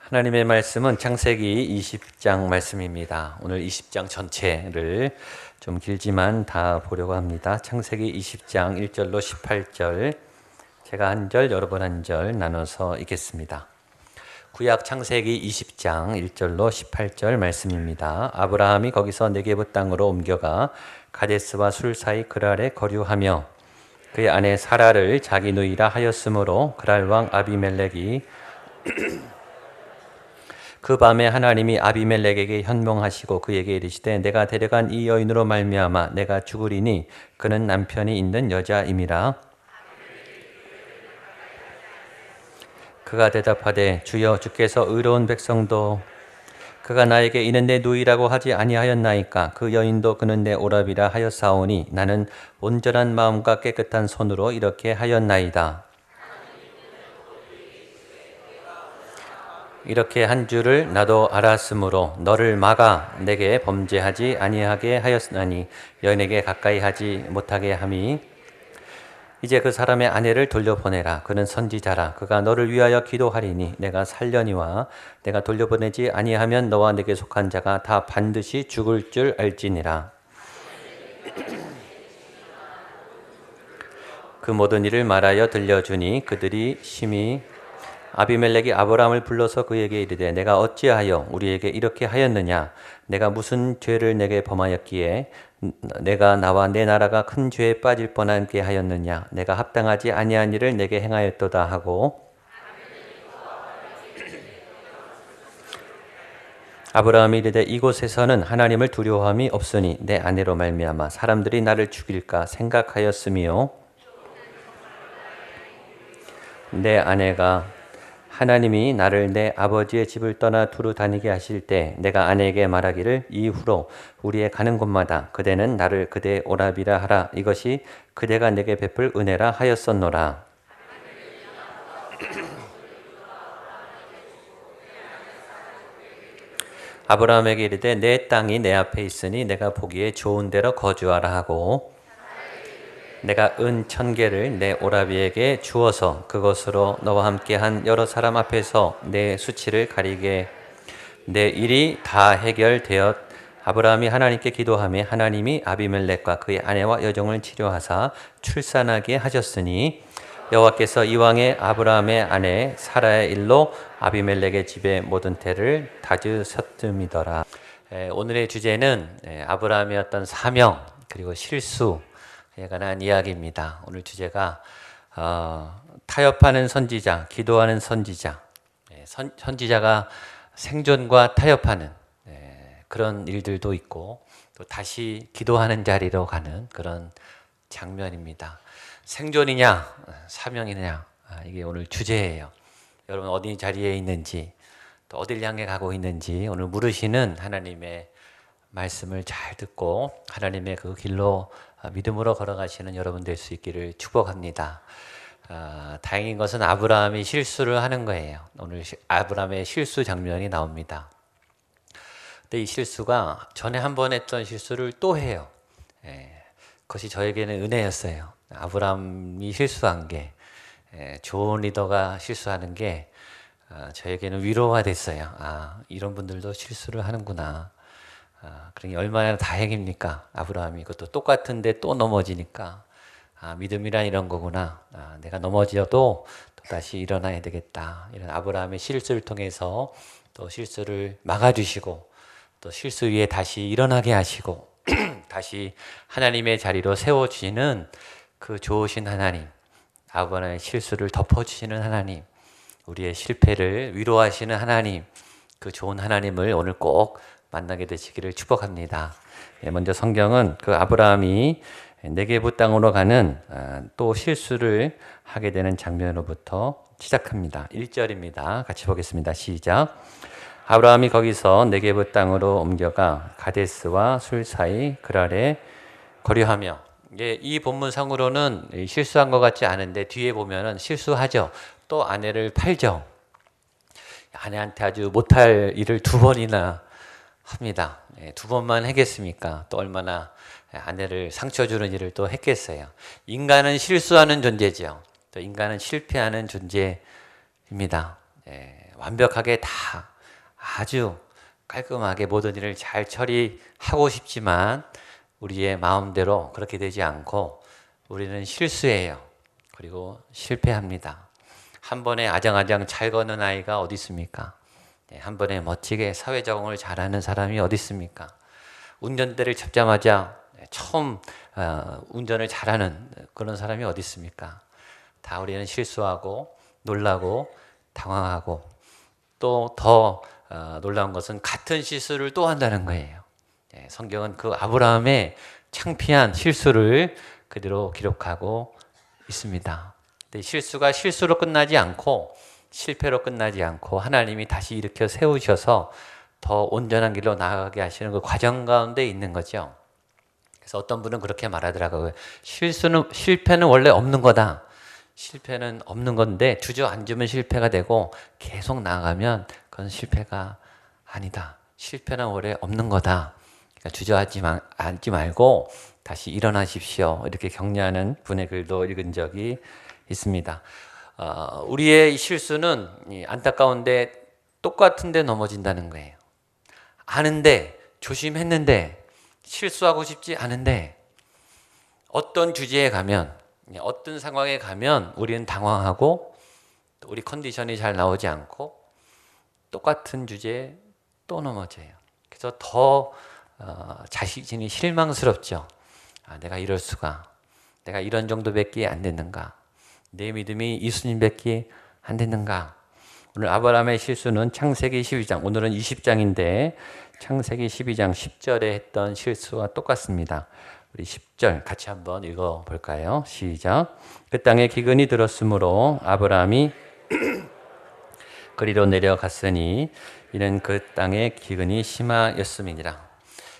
하나님의 말씀은 창세기 20장 말씀입니다. 오늘 20장 전체를 좀 길지만 다 보려고 합니다. 창세기 20장 1절로 18절, 제가 한 절, 여러분 한 절 나눠서 읽겠습니다. 구약 창세기 20장 1절로 18절 말씀입니다. 아브라함이 거기서 네게부 땅으로 옮겨가 가데스와 술 사이 그랄에 거류하며 그의 아내 사라를 자기 누이라 하였으므로 그랄 왕 아비멜렉이 그 밤에 하나님이 아비멜렉에게 현몽하시고 그에게 이르시되 내가 데려간 이 여인으로 말미암아 내가 죽으리니 그는 남편이 있는 여자임이라. 그가 대답하되 주여 주께서 의로운 백성도 그가 나에게 이는 내 누이라고 하지 아니하였나이까. 그 여인도 그는 내 오라비라 하였사오니 나는 온전한 마음과 깨끗한 손으로 이렇게 하였나이다. 이렇게 한 줄을 나도 알았으므로 너를 막아 내게 범죄하지 아니하게 하였으나니 여인에게 가까이 하지 못하게 함이. 이제 그 사람의 아내를 돌려보내라. 그는 선지자라. 그가 너를 위하여 기도하리니 내가 살려니와 내가 돌려보내지 아니하면 너와 내게 속한 자가 다 반드시 죽을 줄 알지니라. 그 모든 일을 말하여 들려주니 그들이 심히 아비멜렉이 아브라함을 불러서 그에게 이르되 내가 어찌하여 우리에게 이렇게 하였느냐. 내가 무슨 죄를 내게 범하였기에 내가 나와 내 나라가 큰 죄에 빠질 뻔하게 하였느냐. 내가 합당하지 아니한 일을 내게 행하였도다 하고 아브라함이 이르되 이곳에서는 하나님을 두려워함이 없으니 내 아내로 말미암아 사람들이 나를 죽일까 생각하였으며 내 아내가 하나님이 나를 내 아버지의 집을 떠나 두루 다니게 하실 때 내가 아내에게 말하기를 이후로 우리의 가는 곳마다 그대는 나를 그대의 오라비라 하라. 이것이 그대가 내게 베풀 은혜라 하였었노라. 아브라함에게 이르되 내 땅이 내 앞에 있으니 내가 보기에 좋은 데로 거주하라 하고 내가 은 1000개를 내 오라비에게 주어서 그것으로 너와 함께 한 여러 사람 앞에서 내 수치를 가리게 내 일이 다 해결되었. 아브라함이 하나님께 기도하며 하나님이 아비멜렉과 그의 아내와 여종을 치료하사 출산하게 하셨으니 여호와께서 이왕에 아브라함의 아내 사라의 일로 아비멜렉의 집의 모든 태를 다주셨음이더라. 오늘의 주제는 아브라함의 어떤 사명 그리고 실수 에 관한 이야기입니다. 오늘 주제가 타협하는 선지자, 기도하는 선지자. 선지자가 생존과 타협하는 그런 일들도 있고 또 다시 기도하는 자리로 가는 그런 장면입니다. 생존이냐 사명이냐 이게 오늘 주제예요. 여러분 어디 자리에 있는지 또 어딜 향해 가고 있는지 오늘 물으시는 하나님의 말씀을 잘 듣고 하나님의 그 길로 믿음으로 걸어가시는 여러분 될 수 있기를 축복합니다. 다행인 것은 아브라함이 실수를 하는 거예요. 오늘 아브라함의 실수 장면이 나옵니다. 근데 이 실수가 전에 한 번 했던 실수를 또 해요. 그것이 저에게는 은혜였어요. 아브라함이 실수한 게 좋은 리더가 실수하는 게 저에게는 위로가 됐어요. 이런 분들도 실수를 하는구나. 그러니 얼마나 다행입니까? 아브라함이 그것도 똑같은데 또 넘어지니까 믿음이란 이런 거구나. 내가 넘어져도 또 다시 일어나야 되겠다. 이런 아브라함의 실수를 통해서 또 실수를 막아주시고 또 실수 위에 다시 일어나게 하시고 다시 하나님의 자리로 세워주시는 그 좋으신 하나님, 아브라함의 실수를 덮어주시는 하나님, 우리의 실패를 위로하시는 하나님, 그 좋은 하나님을 오늘 꼭 만나게 되시기를 축복합니다. 먼저 성경은 그 아브라함이 네게부 땅으로 가는 또 실수를 하게 되는 장면으로부터 시작합니다. 1절입니다. 같이 보겠습니다. 시작. 아브라함이 거기서 네게부 땅으로 옮겨가 가데스와 술 사이 그랄에 거류하며. 이 본문상으로는 실수한 것 같지 않은데 뒤에 보면은 실수하죠. 또 아내를 팔죠. 아내한테 아주 못할 일을 2번이나 합니다. 2번만 했겠습니까? 또 얼마나 아내를 상처 주는 일을 또 했겠어요. 인간은 실수하는 존재죠. 또 인간은 실패하는 존재입니다. 완벽하게 다 아주 깔끔하게 모든 일을 잘 처리하고 싶지만 우리의 마음대로 그렇게 되지 않고 우리는 실수해요. 그리고 실패합니다. 한 번에 아장아장 잘 걷는 아이가 어디 있습니까? 한 번에 멋지게 사회 적응을 잘하는 사람이 어디 있습니까? 운전대를 잡자마자 처음 운전을 잘하는 그런 사람이 어디 있습니까? 다 우리는 실수하고 놀라고 당황하고 또 더 놀라운 것은 같은 실수를 또 한다는 거예요. 성경은 그 아브라함의 창피한 실수를 그대로 기록하고 있습니다. 근데 실수가 실수로 끝나지 않고 실패로 끝나지 않고 하나님이 다시 일으켜 세우셔서 더 온전한 길로 나아가게 하시는 그 과정 가운데 있는 거죠. 그래서 어떤 분은 그렇게 말하더라고요. 실패는 원래 없는 거다. 실패는 없는 건데 주저앉으면 실패가 되고 계속 나아가면 그건 실패가 아니다. 실패는 원래 없는 거다. 그러니까 주저앉지 말고 다시 일어나십시오. 이렇게 격려하는 분의 글도 읽은 적이 있습니다. 우리의 실수는 안타까운데 똑같은데 넘어진다는 거예요. 아는데 조심했는데 실수하고 싶지 않은데 어떤 주제에 가면 어떤 상황에 가면 우리는 당황하고 우리 컨디션이 잘 나오지 않고 똑같은 주제에 또 넘어져요. 그래서 더 자신이 실망스럽죠. 내가 이럴 수가, 내가 이런 정도밖에 안 됐는가, 내 믿음이 이 수준밖에 안 됐는가. 오늘 아브라함의 실수는 창세기 12장, 오늘은 20장인데 창세기 12장 10절에 했던 실수와 똑같습니다. 우리 10절 같이 한번 읽어볼까요? 시작. 그 땅에 기근이 들었으므로 아브라함이 그리로 내려갔으니 이는 그 땅에 기근이 심하였음이니라.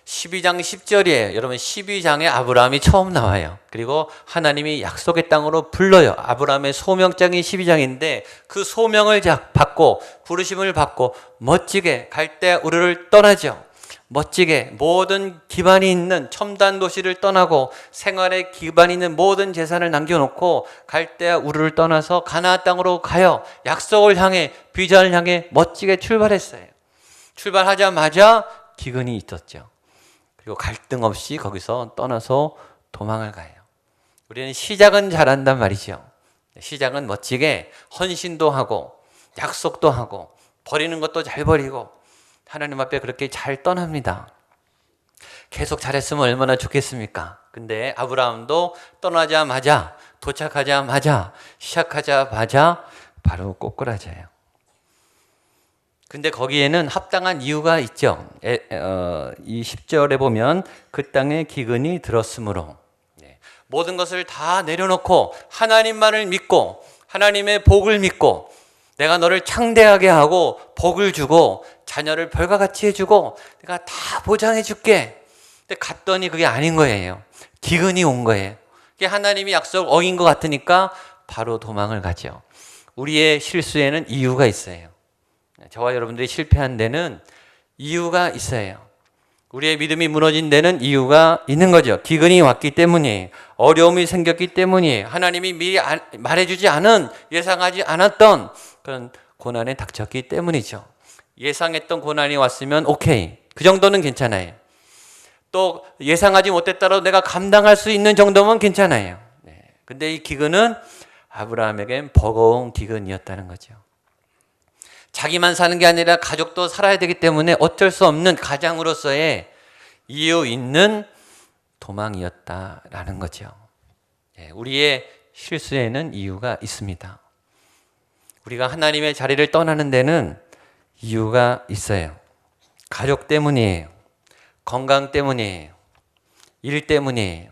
12장 10절이에요. 여러분 12장에 아브라함이 처음 나와요. 그리고 하나님이 약속의 땅으로 불러요. 아브라함의 소명장이 12장인데 그 소명을 받고 부르심을 받고 멋지게 갈대 우르를 떠나죠. 멋지게 모든 기반이 있는 첨단 도시를 떠나고 생활에 기반이 있는 모든 재산을 남겨놓고 갈대 우르를 떠나서 가나안 땅으로 가요. 약속을 향해 비전을 향해 멋지게 출발했어요. 출발하자마자 기근이 있었죠. 그리고 갈등 없이 거기서 떠나서 도망을 가요. 우리는 시작은 잘한단 말이죠. 시작은 멋지게 헌신도 하고 약속도 하고 버리는 것도 잘 버리고 하나님 앞에 그렇게 잘 떠납니다. 계속 잘했으면 얼마나 좋겠습니까? 근데 아브라함도 떠나자마자 도착하자마자 시작하자마자 바로 꼬꾸라져요. 근데 거기에는 합당한 이유가 있죠. 이 10절에 보면 그 땅에 기근이 들었으므로 모든 것을 다 내려놓고 하나님만을 믿고 하나님의 복을 믿고 내가 너를 창대하게 하고 복을 주고 자녀를 별과 같이 해주고 내가 다 보장해 줄게. 근데 갔더니 그게 아닌 거예요. 기근이 온 거예요. 그게 하나님이 약속을 어긴 것 같으니까 바로 도망을 가죠. 우리의 실수에는 이유가 있어요. 저와 여러분들이 실패한 데는 이유가 있어요. 우리의 믿음이 무너진 데는 이유가 있는 거죠. 기근이 왔기 때문이에요. 어려움이 생겼기 때문이에요. 하나님이 미리 말해주지 않은 예상하지 않았던 그런 고난에 닥쳤기 때문이죠. 예상했던 고난이 왔으면 오케이. 그 정도는 괜찮아요. 또 예상하지 못했더라도 내가 감당할 수 있는 정도면 괜찮아요. 근데 이 기근은 아브라함에겐 버거운 기근이었다는 거죠. 자기만 사는 게 아니라 가족도 살아야 되기 때문에 어쩔 수 없는 가장으로서의 이유 있는 도망이었다라는 거죠. 우리의 실수에는 이유가 있습니다. 우리가 하나님의 자리를 떠나는 데는 이유가 있어요. 가족 때문이에요. 건강 때문이에요. 일 때문이에요.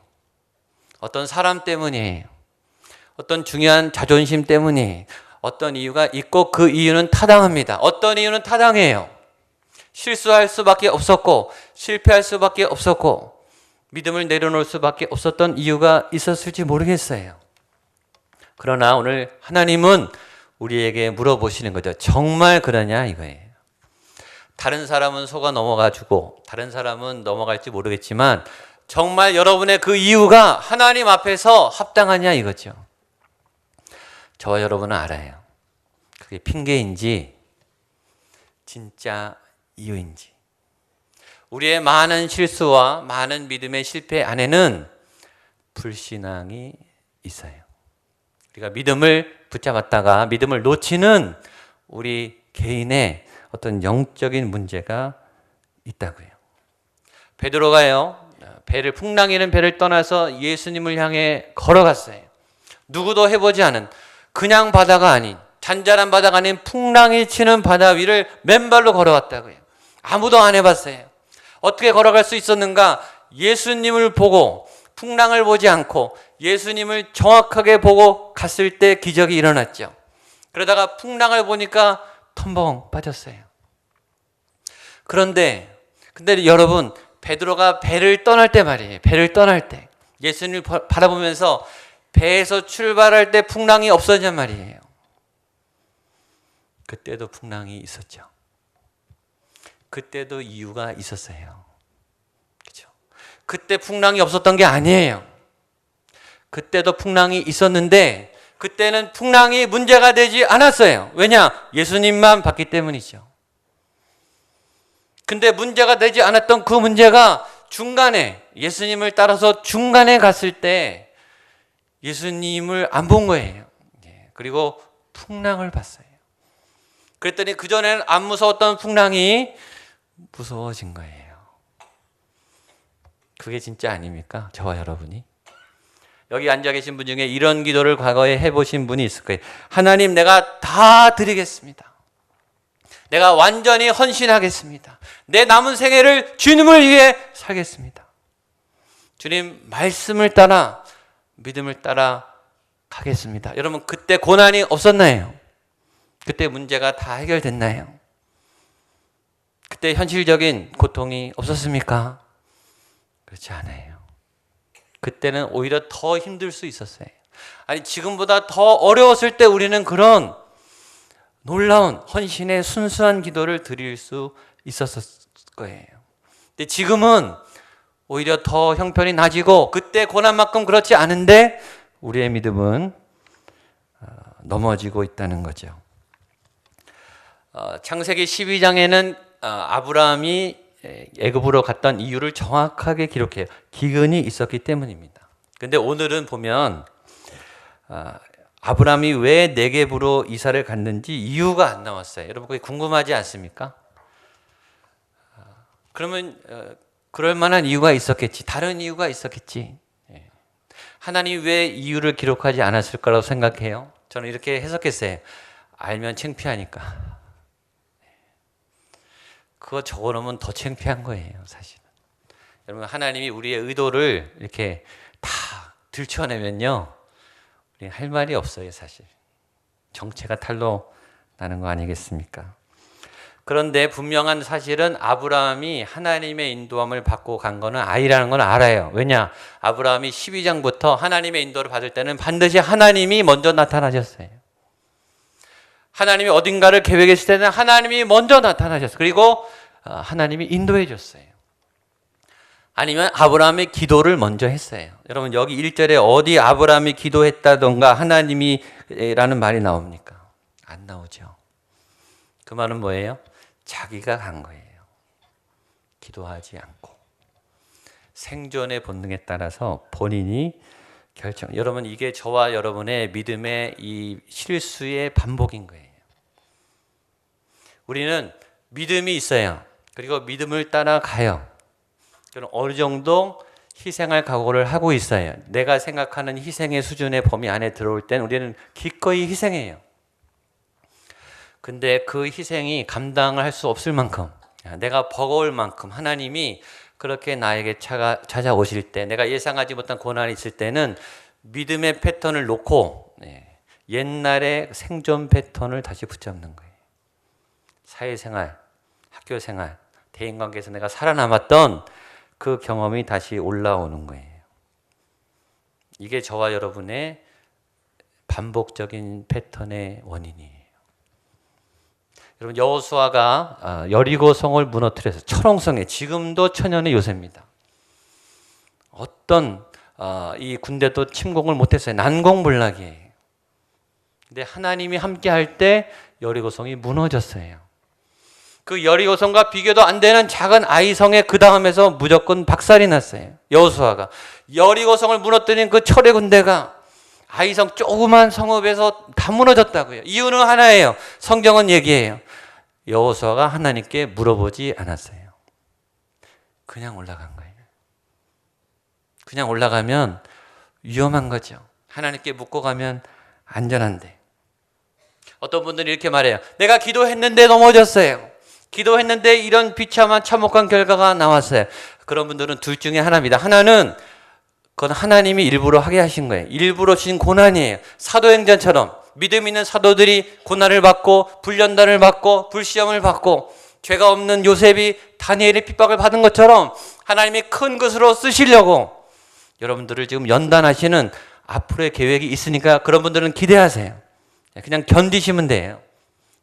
어떤 사람 때문이에요. 어떤 중요한 자존심 때문이에요. 어떤 이유가 있고 그 이유는 타당합니다. 어떤 이유는 타당해요. 실수할 수밖에 없었고 실패할 수밖에 없었고 믿음을 내려놓을 수밖에 없었던 이유가 있었을지 모르겠어요. 그러나 오늘 하나님은 우리에게 물어보시는 거죠. 정말 그러냐 이거예요. 다른 사람은 속아 넘어가지고 다른 사람은 넘어갈지 모르겠지만 정말 여러분의 그 이유가 하나님 앞에서 합당하냐 이거죠. 저와 여러분은 알아요. 그게 핑계인지 진짜 이유인지. 우리의 많은 실수와 많은 믿음의 실패 안에는 불신앙이 있어요. 우리가 믿음을 붙잡았다가 믿음을 놓치는 우리 개인의 어떤 영적인 문제가 있다고요. 베드로가요, 풍랑이는 배를 떠나서 예수님을 향해 걸어갔어요. 누구도 해보지 않은, 그냥 바다가 아닌, 잔잔한 바다가 아닌 풍랑이 치는 바다 위를 맨발로 걸어왔다고요. 아무도 안 해봤어요. 어떻게 걸어갈 수 있었는가? 예수님을 보고, 풍랑을 보지 않고 예수님을 정확하게 보고 갔을 때 기적이 일어났죠. 그러다가 풍랑을 보니까 텀벙 빠졌어요. 근데 여러분, 베드로가 배를 떠날 때 말이에요. 배를 떠날 때 예수님을 바라보면서 배에서 출발할 때 풍랑이 없어진 말이에요. 그때도 풍랑이 있었죠. 그때도 이유가 있었어요. 그렇죠? 그때 풍랑이 없었던 게 아니에요. 그때도 풍랑이 있었는데 그때는 풍랑이 문제가 되지 않았어요. 왜냐? 예수님만 봤기 때문이죠. 근데 문제가 되지 않았던 그 문제가 중간에, 예수님을 따라서 중간에 갔을 때 예수님을 안 본 거예요. 그리고 풍랑을 봤어요. 그랬더니 그전에는 안 무서웠던 풍랑이 무서워진 거예요. 그게 진짜 아닙니까? 저와 여러분이. 여기 앉아 계신 분 중에 이런 기도를 과거에 해보신 분이 있을 거예요. 하나님, 내가 다 드리겠습니다. 내가 완전히 헌신하겠습니다. 내 남은 생애를 주님을 위해 살겠습니다. 주님 말씀을 따라, 믿음을 따라 가겠습니다. 여러분, 그때 고난이 없었나요? 그때 문제가 다 해결됐나요? 그때 현실적인 고통이 없었습니까? 그렇지 않아요. 그때는 오히려 더 힘들 수 있었어요. 아니, 지금보다 더 어려웠을 때 우리는 그런 놀라운 헌신의 순수한 기도를 드릴 수 있었을 거예요. 근데 지금은 오히려 더 형편이 낮이고 그때 고난만큼 그렇지 않은데 우리의 믿음은 넘어지고 있다는 거죠. 창세기 12장에는 아브라함이 애굽으로 갔던 이유를 정확하게 기록해요. 기근이 있었기 때문입니다. 근데 오늘은 보면 아브라함이 왜 네겝으로 이사를 갔는지 이유가 안 나왔어요. 여러분, 그게 궁금하지 않습니까? 그러면 그럴 만한 이유가 있었겠지. 다른 이유가 있었겠지. 하나님 왜 이유를 기록하지 않았을 거라고 생각해요? 저는 이렇게 해석했어요. 알면 창피하니까. 그거 적어놓으면 더 창피한 거예요, 사실은. 여러분, 하나님이 우리의 의도를 이렇게 다 들춰내면요, 우리 할 말이 없어요, 사실. 정체가 탄로 나는 거 아니겠습니까? 그런데 분명한 사실은 아브라함이 하나님의 인도함을 받고 간 거는 아니라는 건 알아요. 왜냐? 아브라함이 12장부터 하나님의 인도를 받을 때는 반드시 하나님이 먼저 나타나셨어요. 하나님이 어딘가를 계획했을 때는 하나님이 먼저 나타나셨어요. 그리고 하나님이 인도해 줬어요. 아니면 아브라함의 기도를 먼저 했어요. 여러분, 여기 1절에 어디 아브라함이 기도했다던가 하나님이라는 말이 나옵니까? 안 나오죠. 그 말은 뭐예요? 자기가 간 거예요. 기도하지 않고. 생존의 본능에 따라서 본인이 결정. 여러분, 이게 저와 여러분의 믿음의 이 실수의 반복인 거예요. 우리는 믿음이 있어요. 그리고 믿음을 따라가요. 그럼 어느 정도 희생할 각오를 하고 있어요. 내가 생각하는 희생의 수준의 범위 안에 들어올 때는 우리는 기꺼이 희생해요. 근데 그 희생이 감당을 할 수 없을 만큼, 내가 버거울 만큼 하나님이 그렇게 나에게 찾아오실 때, 내가 예상하지 못한 고난이 있을 때는 믿음의 패턴을 놓고 옛날의 생존 패턴을 다시 붙잡는 거예요. 사회생활, 학교생활, 대인관계에서 내가 살아남았던 그 경험이 다시 올라오는 거예요. 이게 저와 여러분의 반복적인 패턴의 원인이에요. 여러분, 여호수아가 여리고 성을 무너뜨려서 철옹성에, 지금도 천연의 요새입니다. 어떤 이 군대도 침공을 못했어요. 난공불락이에요. 근데 하나님이 함께 할 때 여리고 성이 무너졌어요. 그 여리고성과 비교도 안 되는 작은 아이성의 그 다음에서 무조건 박살이 났어요. 여호수아가 여리고성을 무너뜨린 그 철의 군대가 아이성 조그만 성읍에서 다 무너졌다고요. 이유는 하나예요. 성경은 얘기해요. 여호수아가 하나님께 물어보지 않았어요. 그냥 올라간 거예요. 그냥 올라가면 위험한 거죠. 하나님께 묻고 가면 안전한데. 어떤 분들이 이렇게 말해요. 내가 기도했는데 넘어졌어요. 기도했는데 이런 비참한 참혹한 결과가 나왔어요. 그런 분들은 둘 중에 하나입니다. 하나는 그건 하나님이 일부러 하게 하신 거예요. 일부러 주신 고난이에요. 사도행전처럼 믿음 있는 사도들이 고난을 받고 불련단을 받고 불시험을 받고 죄가 없는 요셉이 다니엘의 핍박을 받은 것처럼 하나님이 큰 것으로 쓰시려고 여러분들을 지금 연단하시는 앞으로의 계획이 있으니까 그런 분들은 기대하세요. 그냥 견디시면 돼요.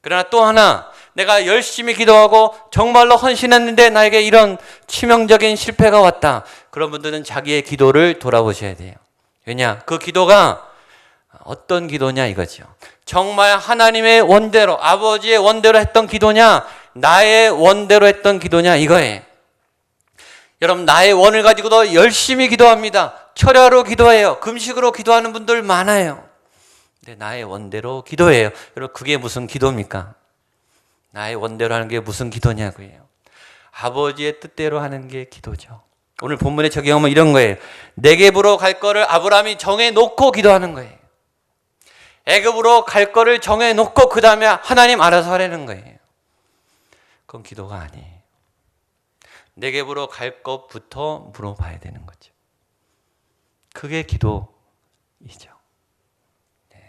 그러나 또 하나, 내가 열심히 기도하고 정말로 헌신했는데 나에게 이런 치명적인 실패가 왔다. 그런 분들은 자기의 기도를 돌아보셔야 돼요. 왜냐? 그 기도가 어떤 기도냐 이거죠. 정말 하나님의 원대로, 아버지의 원대로 했던 기도냐, 나의 원대로 했던 기도냐 이거예요. 여러분, 나의 원을 가지고도 열심히 기도합니다. 철야로 기도해요. 금식으로 기도하는 분들 많아요. 근데 나의 원대로 기도해요. 여러분, 그게 무슨 기도입니까? 나의 원대로 하는 게 무슨 기도냐고요. 아버지의 뜻대로 하는 게 기도죠. 오늘 본문에 적용하면 이런 거예요. 네겝으로 갈 거를 아브라함이 정해놓고 기도하는 거예요. 애굽으로 갈 거를 정해놓고 그 다음에 하나님 알아서 하라는 거예요. 그건 기도가 아니에요. 네겝으로 갈 것부터 물어봐야 되는 거죠. 그게 기도이죠.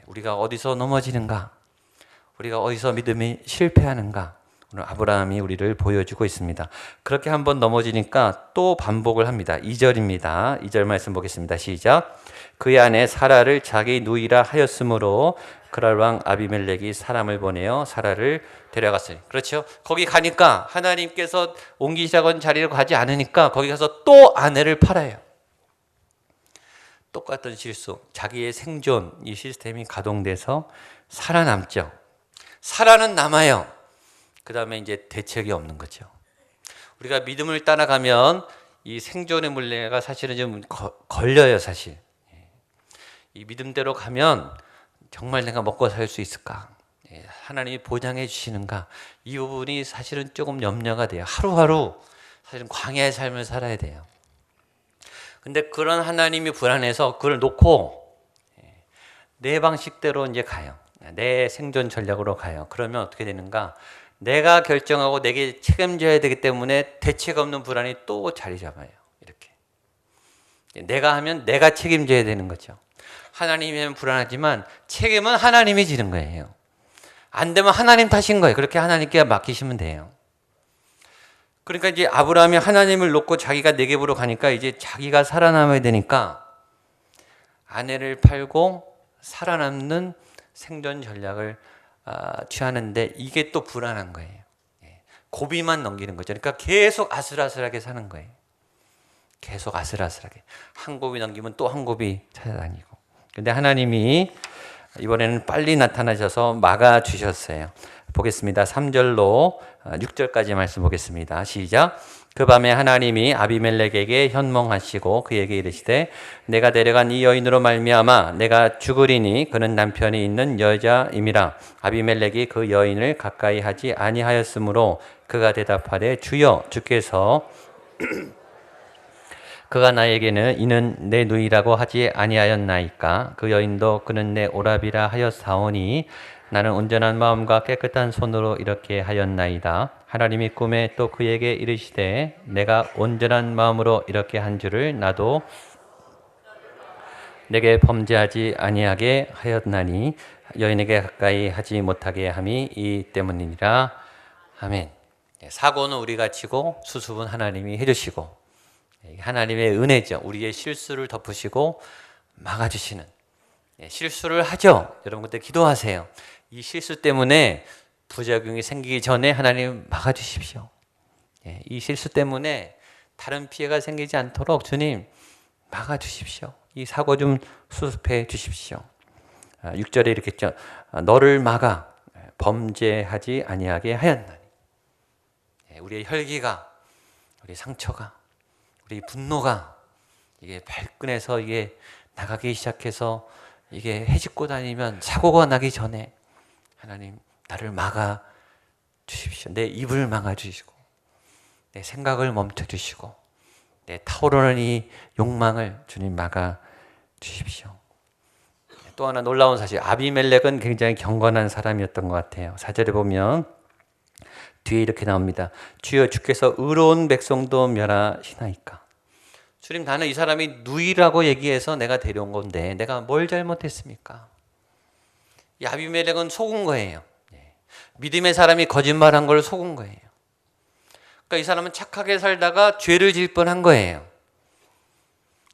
우리가 어디서 넘어지는가? 우리가 어디서 믿음이 실패하는가? 오늘 아브라함이 우리를 보여주고 있습니다. 그렇게 한번 넘어지니까 또 반복을 합니다. 2절입니다. 2절 말씀 보겠습니다. 시작. 그의 아내 사라를 자기 누이라 하였으므로 그랄 왕 아비멜렉이 사람을 보내어 사라를 데려갔어요. 그렇죠? 거기 가니까 하나님께서 옮기시라고 한 자리로 가지 않으니까 거기 가서 또 아내를 팔아요. 똑같은 실수, 자기의 생존, 이 시스템이 가동돼서 살아남죠. 살아는 남아요. 그 다음에 이제 대책이 없는 거죠. 우리가 믿음을 따라가면 이 생존의 물레가 사실은 좀 걸려요, 사실. 이 믿음대로 가면 정말 내가 먹고 살 수 있을까? 하나님이 보장해 주시는가? 이 부분이 사실은 조금 염려가 돼요. 하루하루 사실은 광야의 삶을 살아야 돼요. 근데 그런 하나님이 불안해서 그걸 놓고 내 방식대로 이제 가요. 내 생존 전략으로 가요. 그러면 어떻게 되는가? 내가 결정하고 내게 책임져야 되기 때문에 대책 없는 불안이 또 자리 잡아요. 이렇게. 내가 하면 내가 책임져야 되는 거죠. 하나님이면 불안하지만 책임은 하나님이 지는 거예요. 안 되면 하나님 탓인 거예요. 그렇게 하나님께 맡기시면 돼요. 그러니까 이제 아브라함이 하나님을 놓고 자기가 네겝으로 가니까 이제 자기가 살아남아야 되니까 아내를 팔고 살아남는 생존 전략을 취하는데 이게 또 불안한 거예요. 고비만 넘기는 거죠. 그러니까 계속 아슬아슬하게 사는 거예요. 계속 아슬아슬하게. 한 고비 넘기면 또 한 고비 찾아다니고. 근데 하나님이 이번에는 빨리 나타나셔서 막아주셨어요. 보겠습니다. 3절로 6절까지 말씀 보겠습니다. 시작. 그 밤에 하나님이 아비멜렉에게 현몽하시고 그에게 이르시되 내가 데려간 이 여인으로 말미암아 내가 죽으리니 그는 남편이 있는 여자임이라. 아비멜렉이 그 여인을 가까이 하지 아니하였으므로 그가 대답하되 주여 주께서 그가 나에게는 이는 내 누이라고 하지 아니하였나이까. 그 여인도 그는 내 오라비라 하였사오니 나는 온전한 마음과 깨끗한 손으로 이렇게 하였나이다. 하나님이 꿈에 또 그에게 이르시되 내가 온전한 마음으로 이렇게 한 줄을 나도 내게 범죄하지 아니하게 하였나니 여인에게 가까이 하지 못하게 함이 이 때문이니라. 아멘. 사고는 우리가 치고 수습은 하나님이 해주시고 하나님의 은혜죠. 우리의 실수를 덮으시고 막아주시는. 실수를 하죠. 여러분 그때 기도하세요. 이 실수 때문에 부작용이 생기기 전에 하나님 막아주십시오. 이 실수 때문에 다른 피해가 생기지 않도록 주님 막아주십시오. 이 사고 좀 수습해 주십시오. 6절에 이렇게 했죠. 너를 막아 범죄하지 아니하게 하였나니. 우리의 혈기가, 우리 상처가, 우리 분노가 이게 발끈해서 이게 나가기 시작해서 이게 헤집고 다니면 사고가 나기 전에 하나님 나를 막아 주십시오. 내 입을 막아 주시고 내 생각을 멈춰 주시고 내 타오르는 이 욕망을 주님 막아 주십시오. 또 하나 놀라운 사실, 아비멜렉은 굉장히 경건한 사람이었던 것 같아요. 4절에 보면 뒤에 이렇게 나옵니다. 주여 주께서 의로운 백성도 멸하시나이까. 주님, 나는 이 사람이 누이라고 얘기해서 내가 데려온 건데 내가 뭘 잘못했습니까? 이 아비멜렉은 속은 거예요. 믿음의 사람이 거짓말한 걸 속은 거예요. 그러니까 이 사람은 착하게 살다가 죄를 질 뻔한 거예요.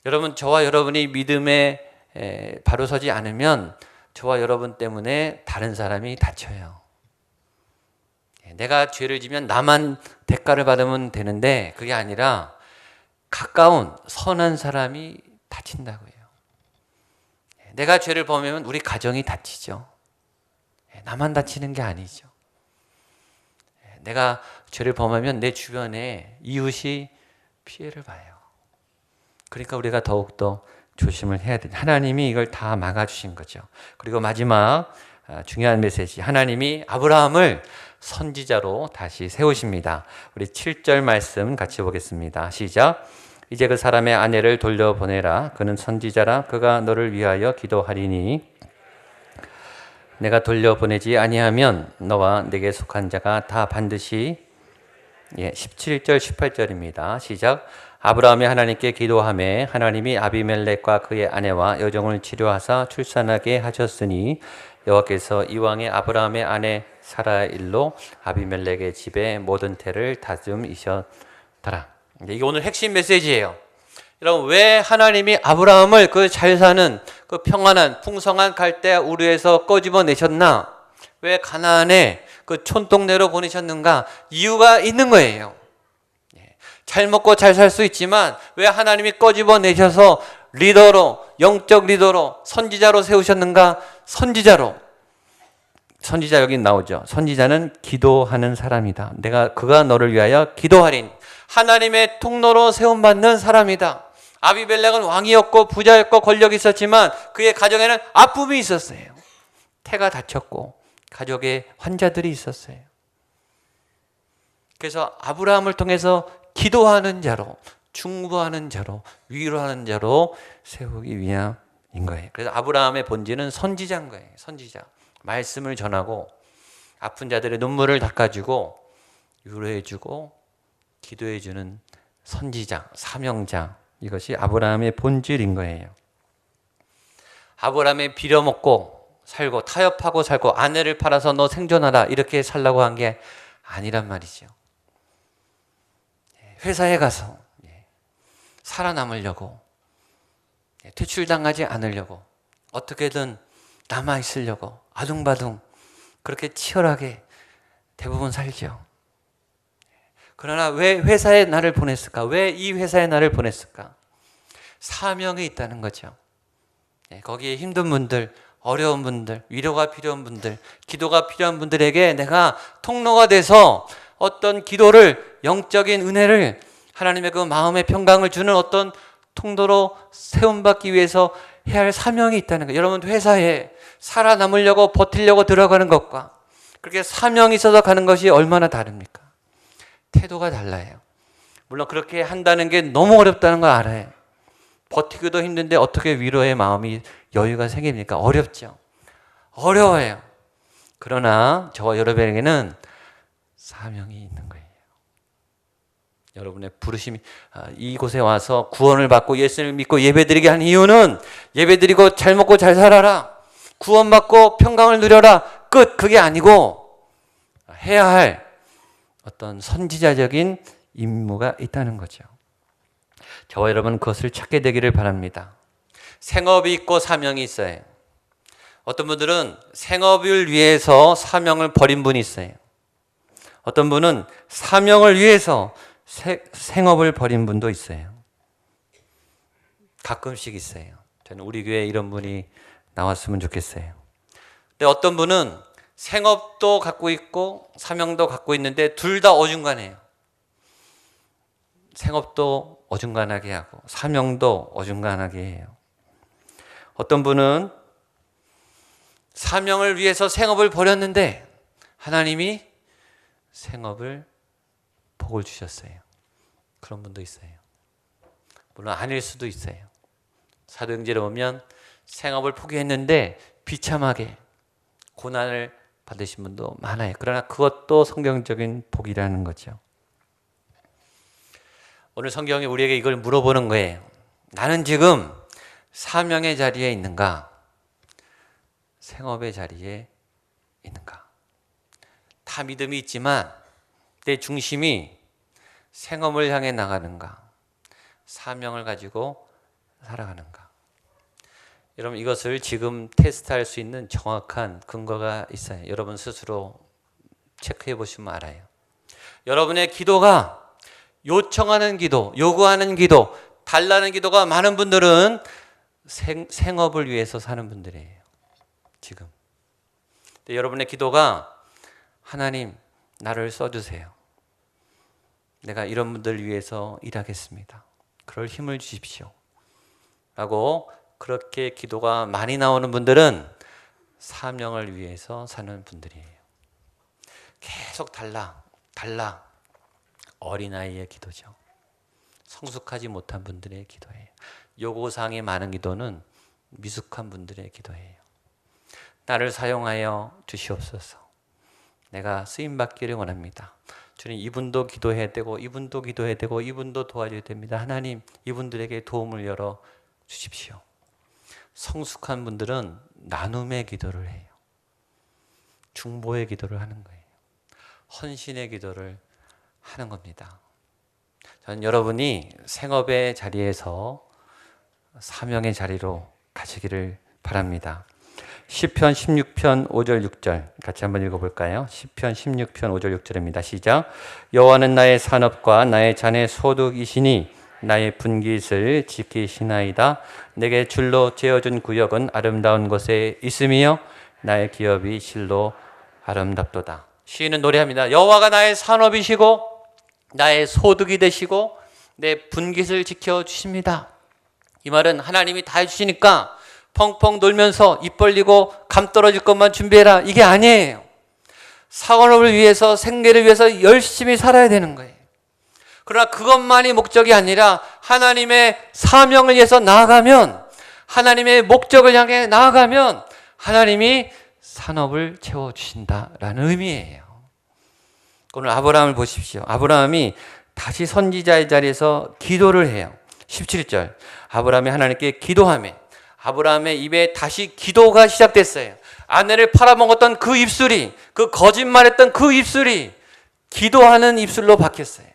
여러분, 저와 여러분이 믿음에 바로 서지 않으면 저와 여러분 때문에 다른 사람이 다쳐요. 내가 죄를 지면 나만 대가를 받으면 되는데 그게 아니라 가까운 선한 사람이 다친다고요. 내가 죄를 범하면 우리 가정이 다치죠. 나만 다치는 게 아니죠. 내가 죄를 범하면 내 주변에 이웃이 피해를 봐요. 그러니까 우리가 더욱더 조심을 해야 돼요. 하나님이 이걸 다 막아주신 거죠. 그리고 마지막 중요한 메시지, 하나님이 아브라함을 선지자로 다시 세우십니다. 우리 7절 말씀 같이 보겠습니다. 시작. 이제 그 사람의 아내를 돌려보내라. 그는 선지자라. 그가 너를 위하여 기도하리니 내가 돌려보내지 아니하면 너와 내게 속한 자가 다 반드시 17절 18절입니다. 시작. 아브라함이 하나님께 기도하매 하나님이 아비멜렉과 그의 아내와 여종을 치료하사 출산하게 하셨으니 여호와께서 이왕에 아브라함의 아내 사라의 일로 아비멜렉의 집에 모든 태를 다듬으셨더라. 이게 오늘 핵심 메시지예요. 여러분, 왜 하나님이 아브라함을 그 잘 사는 그 평안한 풍성한 갈대아 우르에서 꺼집어내셨나? 왜 가나안에 그 촌동네로 보내셨는가? 이유가 있는 거예요. 잘 먹고 잘 살 수 있지만 왜 하나님이 꺼집어내셔서 리더로, 영적 리더로, 선지자로 세우셨는가? 선지자로. 선지자 여기 나오죠. 선지자는 기도하는 사람이다. 그가 너를 위하여 기도하리니. 하나님의 통로로 세움받는 사람이다. 아비멜렉은 왕이었고 부자였고 권력이 있었지만 그의 가정에는 아픔이 있었어요. 태가 다쳤고 가족에 환자들이 있었어요. 그래서 아브라함을 통해서 기도하는 자로, 중보하는 자로, 위로하는 자로 세우기 위함인 거예요. 그래서 아브라함의 본질은 선지자인 거예요. 선지자. 말씀을 전하고 아픈 자들의 눈물을 닦아주고 위로해주고 기도해주는 선지자, 사명자. 이것이 아브라함의 본질인 거예요. 아브라함이 빌어먹고 살고 타협하고 살고 아내를 팔아서 너 생존하라 이렇게 살라고 한 게 아니란 말이죠. 회사에 가서 살아남으려고, 퇴출당하지 않으려고, 어떻게든 남아있으려고 아둥바둥 그렇게 치열하게 대부분 살죠. 그러나 왜 회사에 나를 보냈을까? 왜 이 회사에 나를 보냈을까? 사명이 있다는 거죠. 거기에 힘든 분들, 어려운 분들, 위로가 필요한 분들, 기도가 필요한 분들에게 내가 통로가 돼서 어떤 기도를, 영적인 은혜를, 하나님의 그 마음의 평강을 주는 어떤 통로로 세움받기 위해서 해야 할 사명이 있다는 거예요. 여러분, 회사에 살아남으려고 버티려고 들어가는 것과 그렇게 사명이 있어서 가는 것이 얼마나 다릅니까? 태도가 달라요. 물론 그렇게 한다는 게 너무 어렵다는 걸 알아요. 버티기도 힘든데 어떻게 위로의 마음이 여유가 생깁니까? 어렵죠. 어려워요. 그러나 저와 여러분에게는 사명이 있는 거예요. 여러분의 부르심이, 이곳에 와서 구원을 받고 예수를 믿고 예배드리게 한 이유는 예배드리고 잘 먹고 잘 살아라, 구원받고 평강을 누려라, 끝. 그게 아니고 해야 할 어떤 선지자적인 임무가 있다는 거죠. 저와 여러분 그것을 찾게 되기를 바랍니다. 생업이 있고 사명이 있어요. 어떤 분들은 생업을 위해서 사명을 버린 분이 있어요. 어떤 분은 사명을 위해서 생업을 버린 분도 있어요. 가끔씩 있어요. 저는 우리 교회에 이런 분이 나왔으면 좋겠어요. 근데 어떤 분은 생업도 갖고 있고 사명도 갖고 있는데 둘 다 어중간해요. 생업도 어중간하게 하고 사명도 어중간하게 해요. 어떤 분은 사명을 위해서 생업을 버렸는데 하나님이 생업을 복을 주셨어요. 그런 분도 있어요. 물론 아닐 수도 있어요. 사도행전에 보면 생업을 포기했는데 비참하게 고난을 받으신 분도 많아요. 그러나 그것도 성경적인 복이라는 거죠. 오늘 성경이 우리에게 이걸 물어보는 거예요. 나는 지금 사명의 자리에 있는가? 생업의 자리에 있는가? 다 믿음이 있지만 내 중심이 생업을 향해 나가는가? 사명을 가지고 살아가는가? 여러분, 이것을 지금 테스트할 수 있는 정확한 근거가 있어요. 여러분 스스로 체크해 보시면 알아요. 여러분의 기도가 요청하는 기도, 요구하는 기도, 달라는 기도가 많은 분들은 생업을 위해서 사는 분들이에요. 지금. 근데 여러분의 기도가 하나님 나를 써주세요. 내가 이런 분들을 위해서 일하겠습니다. 그럴 힘을 주십시오. 라고 그렇게 기도가 많이 나오는 분들은 사명을 위해서 사는 분들이에요. 계속 달라 어린아이의 기도죠. 성숙하지 못한 분들의 기도예요. 요구사항이 많은 기도는 미숙한 분들의 기도예요. 나를 사용하여 주시옵소서. 내가 쓰임받기를 원합니다. 주님, 이분도 기도해야 되고 이분도 기도해야 되고 이분도 도와줘야 됩니다. 하나님, 이분들에게 도움을 열어 주십시오. 성숙한 분들은 나눔의 기도를 해요. 중보의 기도를 하는 거예요. 헌신의 기도를 하는 겁니다. 저는 여러분이 생업의 자리에서 사명의 자리로 가시기를 바랍니다. 시편 16편 5절 6절 같이 한번 읽어볼까요? 시편 16편 5절 6절입니다. 시작. 여호와는 나의 산업과 나의 잔의 소득이시니 나의 분깃을 지키시나이다. 내게 줄로 재어준 구역은 아름다운 곳에 있으며 나의 기업이 실로 아름답도다. 시인은 노래합니다. 여호와가 나의 산업이시고 나의 소득이 되시고 내 분깃을 지켜주십니다. 이 말은 하나님이 다 해주시니까 펑펑 놀면서 입 벌리고 감 떨어질 것만 준비해라, 이게 아니에요. 사원업을 위해서, 생계를 위해서 열심히 살아야 되는 거예요. 그러나 그것만이 목적이 아니라 하나님의 사명을 위해서 나아가면, 하나님의 목적을 향해 나아가면 하나님이 산업을 채워주신다라는 의미예요. 오늘 아브라함을 보십시오. 아브라함이 다시 선지자의 자리에서 기도를 해요. 17절. 아브라함이 하나님께 기도하며 아브라함의 입에 다시 기도가 시작됐어요. 아내를 팔아먹었던 그 입술이, 그 거짓말했던 그 입술이 기도하는 입술로 바뀌었어요.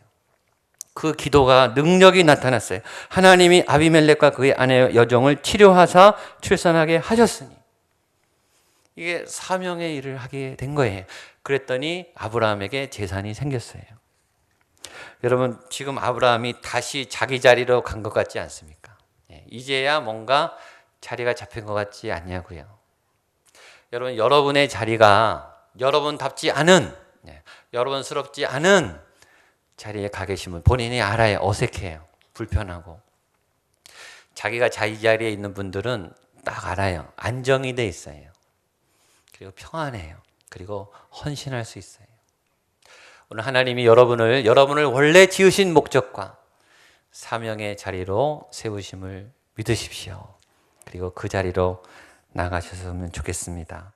그 기도가 능력이 나타났어요. 하나님이 아비멜렉과 그의 아내 여종을 치료하사 출산하게 하셨으니 이게 사명의 일을 하게 된 거예요. 그랬더니 아브라함에게 재산이 생겼어요. 여러분, 지금 아브라함이 다시 자기 자리로 간 것 같지 않습니까? 이제야 뭔가 자리가 잡힌 것 같지 않냐고요. 여러분, 여러분의 자리가 여러분답지 않은, 여러분스럽지 않은 자리에 가 계시면 본인이 알아요. 어색해요. 불편하고. 자기가 자기 자리에 있는 분들은 딱 알아요. 안정이 돼 있어요. 그리고 평안해요. 그리고 헌신할 수 있어요. 오늘 하나님이 여러분을 원래 지으신 목적과 사명의 자리로 세우심을 믿으십시오. 그리고 그 자리로 나가셨으면 좋겠습니다.